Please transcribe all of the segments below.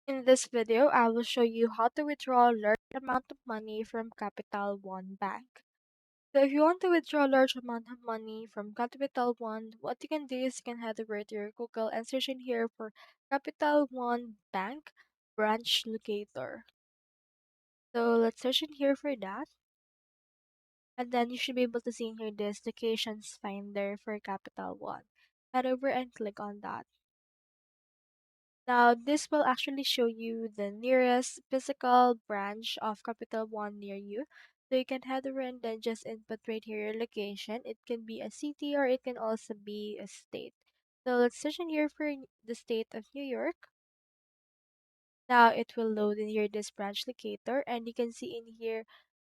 In this video, I will show you how to withdraw a large amount of money from Capital One Bank. So if you want to withdraw a large amount of money from Capital One, what you can do is you can head over to your Google and search in here for Capital One Bank branch locator. So let's search in here for that. And then you should be able to see in here this locations finder for Capital One. Head over and click on that. Now, this will actually show you the nearest physical branch of Capital One near you. So you can head over and then just input right here your location. It can be a city or it can also be a state. So let's search in here for the state of New York. Now it will load in here this branch locator and you can see in here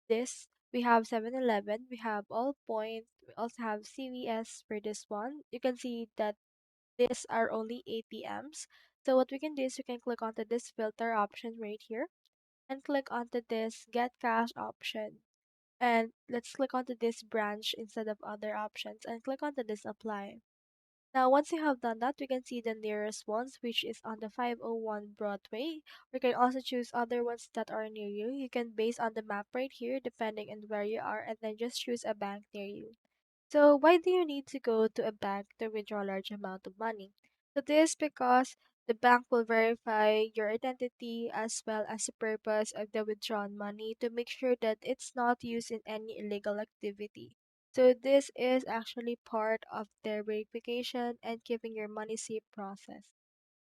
this we have 7-Eleven, we have Allpoint, we also have CVS for this one. You can see that these are only ATMs. So what we can do is we can click onto this filter option right here and click onto this get cash option. And let's click onto this branch instead of other options and click onto this apply. Now once you have done that, we can see the nearest ones which is on the 501 Broadway. We can also choose other ones that are near you. You can base on the map right here depending on where you are and then just choose a bank near you. So why do you need to go to a bank to withdraw a large amount of money? So this because the bank will verify your identity as well as the purpose of the withdrawn money to make sure that it's not used in any illegal activity. So this is actually part of their verification and keeping your money safe process.